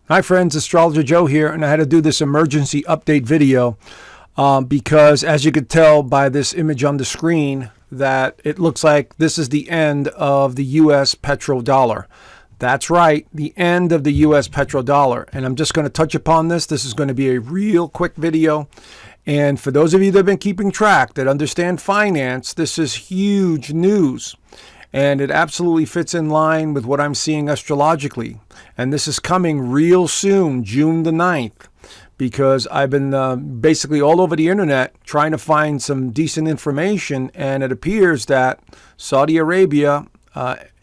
Hi friends, Astrologer Joe here, and I had to do this emergency update video because as you could tell by this image on the screen that it looks like this is the end of the US petrodollar. That's right, the end of the US petrodollar. And I'm just going to touch upon this. This is going to be a real quick video. And for those of you that have been keeping track, that understand finance, this is huge news. And it absolutely fits in line with what I'm seeing astrologically. And this is coming real soon, June the 9th, because I've been basically all over the internet trying to find some decent information. And it appears that Saudi Arabia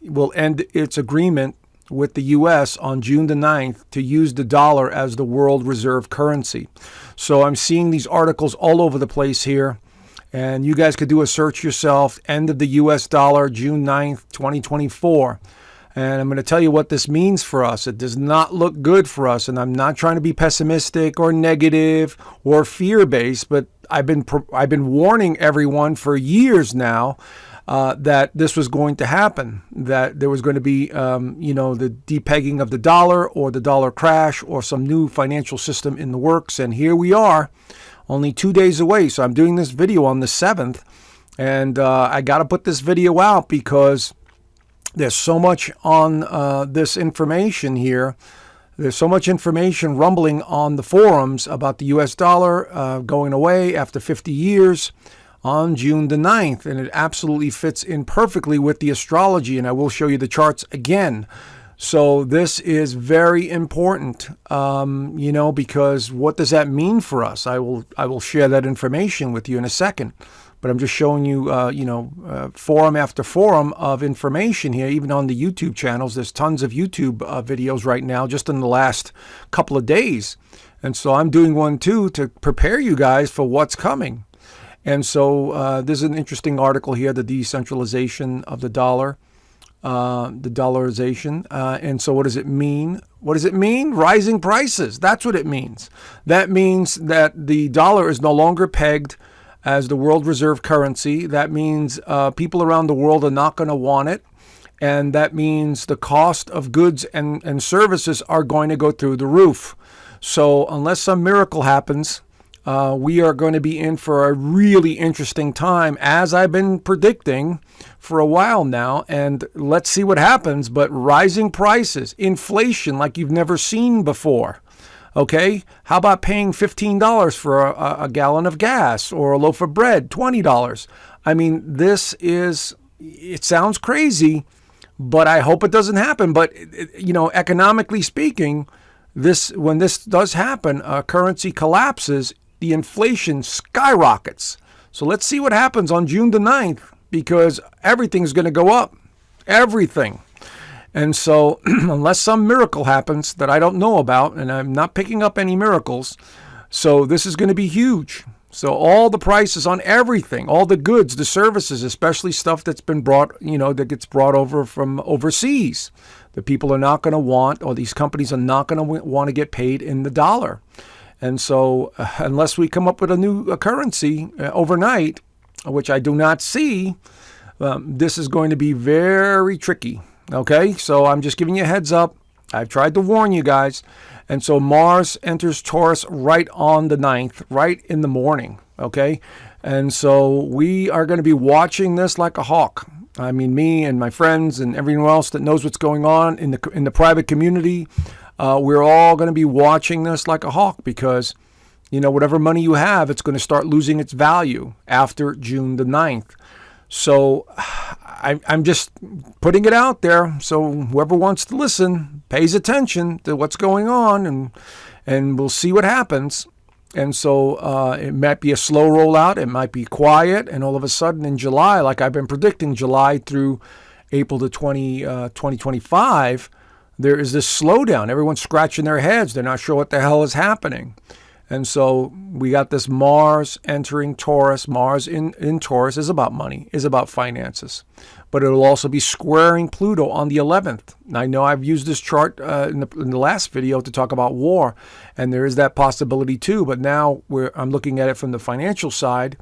will end its agreement with the U.S. on June the 9th to use the dollar as the world reserve currency. So I'm seeing these articles all over the place here. And you guys could do a search yourself, end of the U.S. dollar, June 9th, 2024. And I'm going to tell you what this means for us. It does not look good for us. And I'm not trying to be pessimistic or negative or fear-based, but I've been warning everyone for years now that this was going to happen, that there was going to be, the depegging of the dollar or the dollar crash or some new financial system in the works. And here we are. Only 2 days away. So I'm doing this video on the 7th. And I got to put this video out because there's so much on this information here. There's so much information rumbling on the forums about the US dollar going away after 50 years on June the 9th. And it absolutely fits in perfectly with the astrology. And I will show you the charts again. So this is very important, because what does that mean for us? I will share that information with you in a second. But I'm just showing you, forum after forum of information here, even on the YouTube channels. There's tons of YouTube videos right now, just in the last couple of days. And so I'm doing one too to prepare you guys for what's coming. And so there's an interesting article here, the decentralization of the dollar. The dollarization. And so what does it mean? What does it mean? Rising prices. That's what it means. That means that the dollar is no longer pegged as the world reserve currency. That means people around the world are not going to want it. And that means the cost of goods and services are going to go through the roof. So unless some miracle happens, we are going to be in for a really interesting time, as I've been predicting for a while now. And let's see what happens. But rising prices, inflation like you've never seen before. Okay, how about paying $15 for a gallon of gas or a loaf of bread, $20? I mean, it sounds crazy, but I hope it doesn't happen. But, economically speaking, when this does happen, currency collapses, the inflation skyrockets. So let's see what happens on June the 9th, because everything's going to go up. Everything. And so unless some miracle happens that I don't know about, and I'm not picking up any miracles, so this is going to be huge. So all the prices on everything, all the goods, the services, especially stuff that's been brought, that gets brought over from overseas, the people are not going to want, or these companies are not going to want to get paid in the dollar. And so unless we come up with a new currency overnight, which I do not see, this is going to be very tricky. Okay, so I'm just giving you a heads up. I've tried to warn you guys. And so Mars enters Taurus right on the 9th, right in the morning. Okay, and so we are going to be watching this like a hawk. I mean, me and my friends and everyone else that knows what's going on in the private community. We're all going to be watching this like a hawk because, whatever money you have, it's going to start losing its value after June the 9th. So I'm just putting it out there. So whoever wants to listen pays attention to what's going on, and we'll see what happens. And so it might be a slow rollout. It might be quiet. And all of a sudden in July, like I've been predicting, July through April to 2025, there is this slowdown. Everyone's scratching their heads. They're not sure what the hell is happening. And so we got this Mars entering Taurus. Mars in Taurus is about money, is about finances. But it'll also be squaring Pluto on the 11th. I know I've used this chart in the last video to talk about war. And there is that possibility too. But now I'm looking at it from the financial side.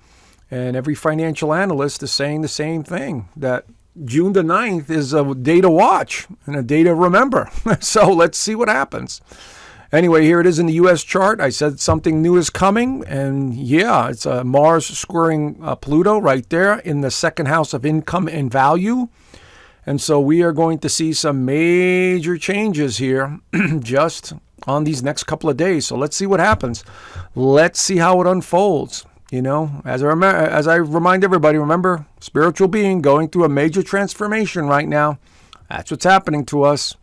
And every financial analyst is saying the same thing, that June the 9th is a day to watch and a day to remember. So let's see what happens. Anyway, here it is in the U.S. chart. I said something new is coming, and yeah, it's Mars squaring Pluto right there in the second house of income and value. And so we are going to see some major changes here just on these next couple of days. So let's see what happens. Let's see how it unfolds. You know, as I remind everybody, remember, spiritual being going through a major transformation right now. That's what's happening to us.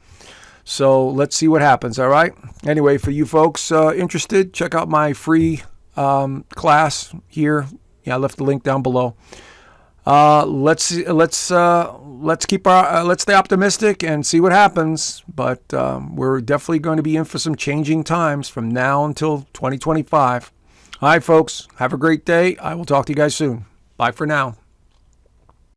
So let's see what happens, all right? Anyway, for you folks interested, check out my free class here. Yeah, I left the link down below. Let's stay optimistic and see what happens. But we're definitely going to be in for some changing times from now until 2025. All right, folks, have a great day. I will talk to you guys soon. Bye for now.